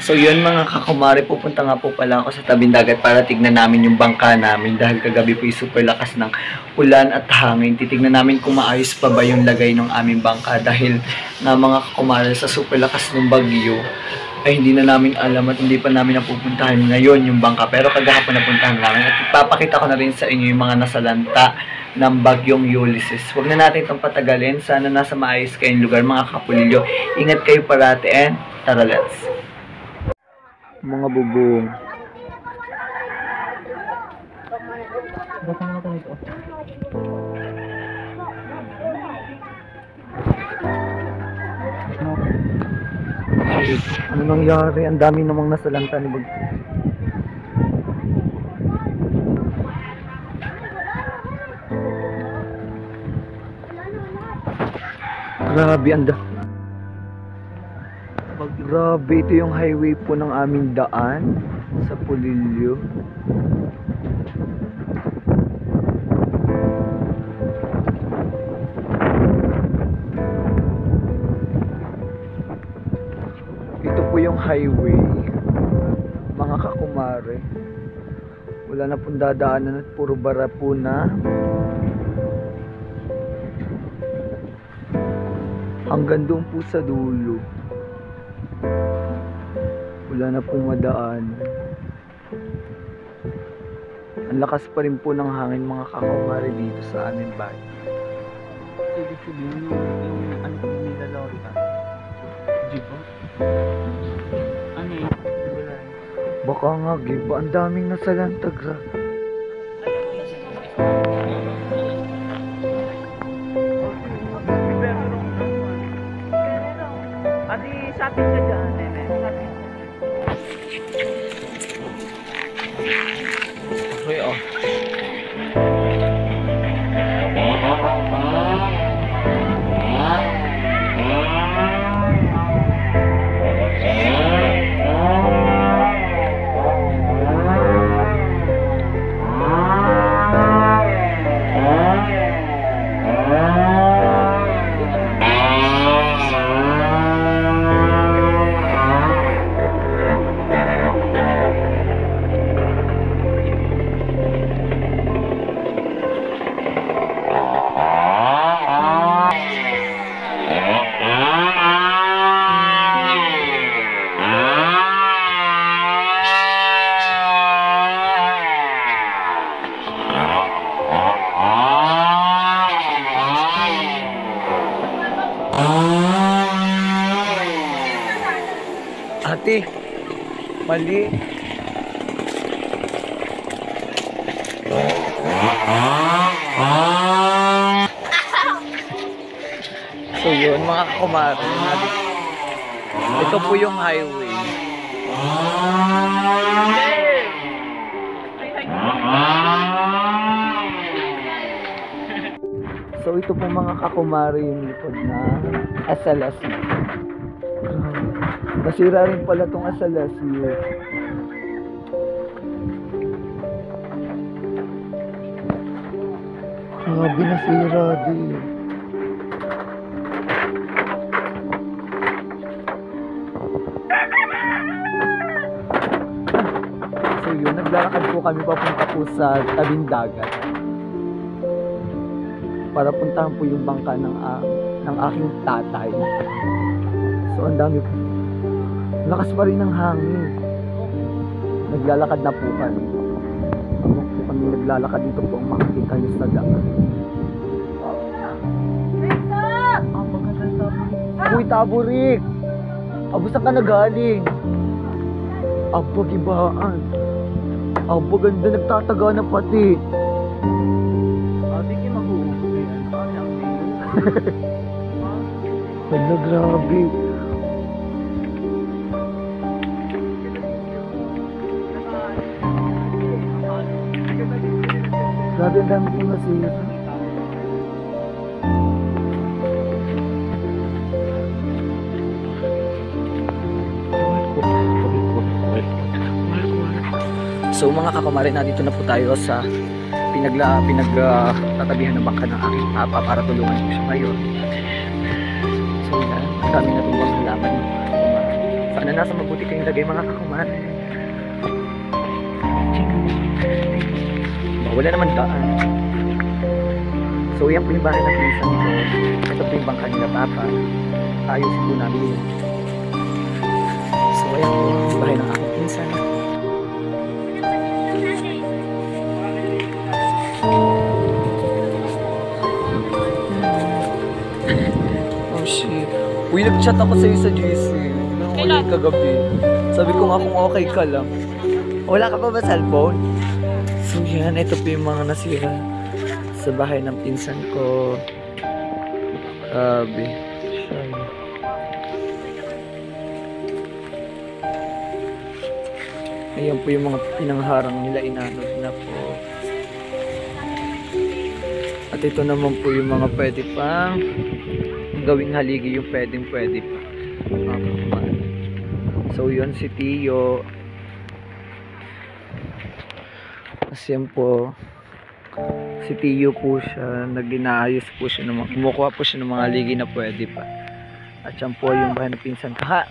So yun mga kakumari, pupunta nga po pala ako sa tabing dagat para tignan namin yung bangka namin dahil kagabi po yung super lakas ng ulan at hangin. Titignan namin kung maayos pa ba yung lagay ng aming bangka dahil nga mga kakumari sa super lakas ng bagyo ay hindi na namin alam at hindi pa namin napupuntahan ngayon yung bangka, pero kagahapon napuntahan namin at ipapakita ko na rin sa inyo yung mga nasalanta ng bagyong Ulysses. Huwag na natin itong patagalin, sana nasa maayos kayong lugar mga kapulilyo. Ingat kayo parati and tara let's! Mga bubong. Bakang natin ito. Ano nangyari? Ang dami namang nasalanta ni Bag. Grabe, grabe, ito yung highway po ng aming daan sa Pulilio. Ito po yung highway, mga kakumare. Wala na pong dadaanan at puro bara po na. Hanggang doon po sa dulo. Wala na pong madaan. Ang lakas pa rin po ng hangin mga kakumare dito sa aming bahay. Ibig sabihin yung ano po nila Lorita? Giba? Ano yun? Baka nga giba. Ang daming nasalantag ra. Adi sa atin ka dyan, nene. Okay, oh. Ate, mali. So yun mga kakumare, ito po yung highway. So ito po mga kakumare yung likod na Asalasi. Nasira rin pala tong Asalasi. Grabe, nasira din. So yun, naglalakad po kami papunta po sa tabing dagat para puntahan po yung bangka ng aking tatay. So ang dami po, lakas pa rin ng hangin. Naglalakad na po kami. Habang po kami naglalakad dito po ang makikita nyo sa dagat. Uy, Taburik! Abo, saan ka nagaling? Abo, gibaan. Abo, ganda, nagtataga na pati. Ate, kayo mag-uubos yan. Hala, grabe. Grabe, ang dami ko nasira. So mga kakumare, dito na po tayo sa pinagtatabihan ng bangka ng aking papa para tulungan ko siya ngayon. So yan, ang dami na rin mga halaman. Sana nasa mabuti kayong lagay mga kakumare. Wala naman daan. So yan po yung bahay ng pinsan ko. Ito po yung bangka nila papa. Ayusin po namin yun. So ayan po yung bahay ng aking pinsan. Oh shit. Uy, nag-chat ako sa'yo sa GC. Ulit kagabi. Sabi ko nga kung okay ka lang. Wala ka pa ba cellphone? So yan, ito po yung mga nasira sa bahay ng pinsan ko. Grabe. Ayan po yung mga pinangharang nila, inanod na po. At ito naman po yung mga pwede pang gawing haligi, yung pwede pa. So yun si Tio. Kasi yan po, si Tio po siya, nag-inaayos po siya, kumukuha po siya ng mga haligi na pwede pa. At yan po yung bahay ng pinsan ko. Ha!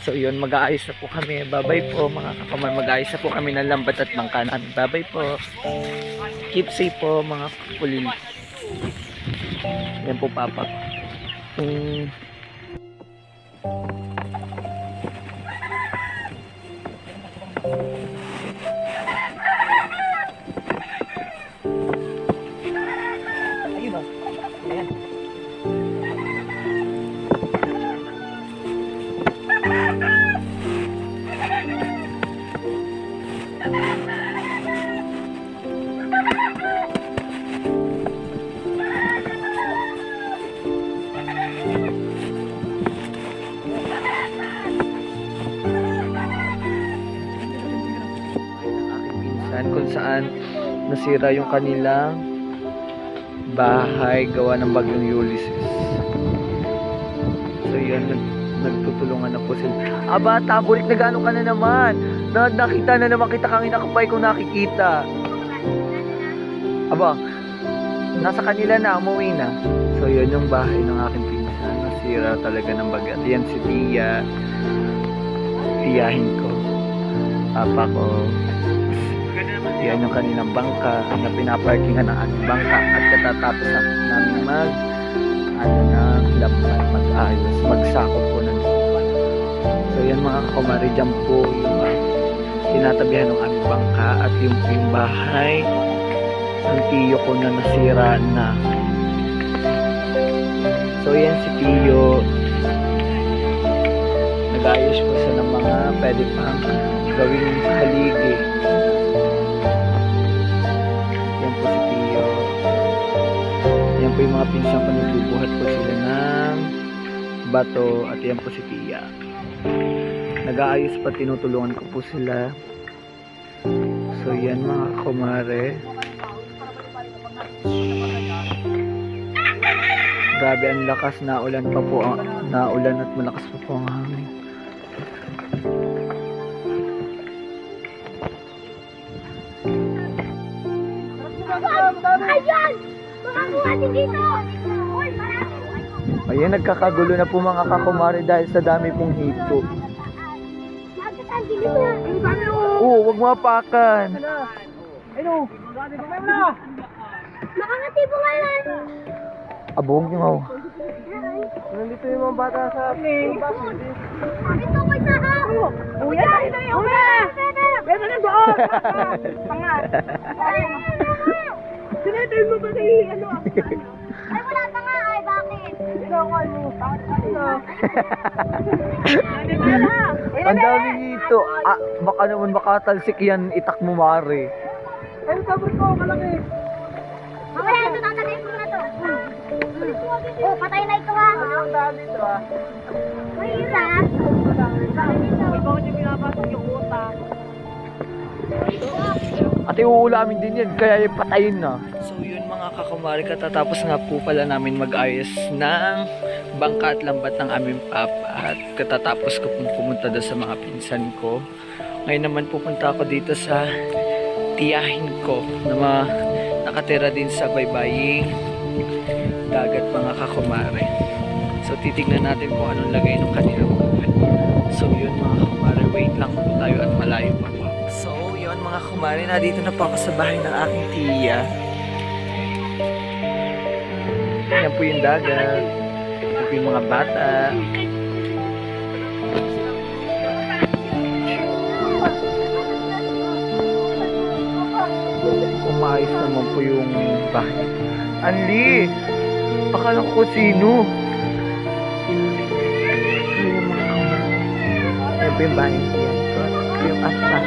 So yun, mag-aayos na po kami. Bye-bye po mga kakamay. Mag-aayos na po kami ng lambat at bangka namin. Bye-bye po. Keep safe po mga kapulil. Yan po papa. Ayun ba? Ayan. Kung saan nasira yung kanilang bahay gawa ng bagyong Ulysses. So yun, nagtutulungan na po sila. Aba, taburik na gano'n ka na naman. Nakita na naman kita kang inakapay kung nakikita. Aba, nasa kanila na, umuwi na. So yun yung bahay ng aking pinsan. Nasira talaga ng bagyo. At yan si Tia. Tiyahin ko. Papa ko. Yan yung kanilang bangka na pinaparkingan ng aming bangka at katatapos na namin mag-ayos, magsakop po ng lupa. So yan mga kakumari, dyan po yung tinatabihan ng aming bangka at yung bahay ng tiyo ko na nasira na. So yan si Tiyo, nag-ayos po siya ng mga pwede pang gawing haligi. Yan po yung mga pinsan ko, nagbubuhat po sila ng bato at yan po si Tia. Nag-aayos pa, tinutulungan ko po sila. So yan mga kumare. Grabe ang lakas, naulan pa po, naulan at malakas pa po ang hangin. Ayan! Makakuha din dito! Ayan, nagkakagulo na po mga kakumari dahil sa dami pong hito. Oo, wag mapakan. Ano? Makakatibo nga lang! Abong yung ako. Nandito yung mga bata sa Ito ko isa ha! Uya! Ito yung uya! Meron na doon! Pangat! Sinetay mo ba kay ano? Ay wala pa nga ay bakit? Ikaw ko ano? Ang daming hito. Ah, baka naman makatalsik yan, itak mo mare. Ay, sabot ko, malaki. Mamaya ito tatagay ko na to. Oh, patay na ito ha! Ang dami dito ah. May isa! May bawat yung pinapasok yung utang. At iuulamin din yan, kaya yung patayin na. So yun mga kakumari, katatapos nga po pala namin mag-ayos ng bangka at lambat ng aming papa. At katatapos ko pong pumunta doon sa mga pinsan ko. Ngayon naman pupunta ako dito sa tiyahin ko na nakatira din sa baybaying dagat mga kakumari. So So titignan natin kung anong lagay ng kanilang bahay. So yun mga kumare, wait lang po tayo at malayo pa po. So yun mga kumare, nandito na po ako sa bahay ng aking tiya. Yan po yung dagat. Yan po yung mga bata. Umayos naman po yung bahay. Anli! Akala ko sino? Yan po yung bahay niya. Ito yung aspa.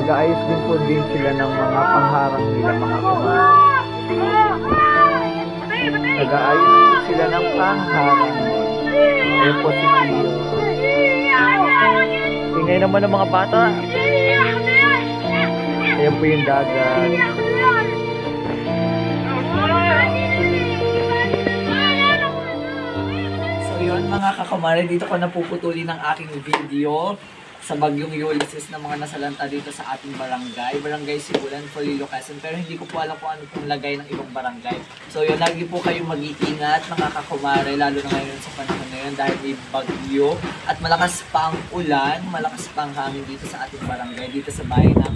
Nag-aayos din po din sila ng mga pangharang nila mga kumare. Nag-aayos po sila ng pangharang. Ayun po si Tio. Tingay naman ng mga bata. Ayan po yung dagat. So yun mga kakamare, dito ko napuputuli ng aking video sa bagyong Ulysses na mga nasalanta dito sa ating barangay. Barangay Sibulan, Polillo, Quezon. Pero hindi ko po alam kung ano pong lagay ng ibang barangay. So yun, lagi po kayong mag-iingat mga kakumare, lalo na ngayon sa panahon ngayon dahil may bagyo at malakas pa ang ulan, malakas pa ang hangin dito sa ating barangay, dito sa bahay ng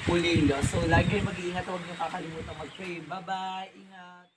Polillo. So lagi kayong mag-iingat, huwag niyo kakalimutan mag-pray. Bye-bye! Ingat!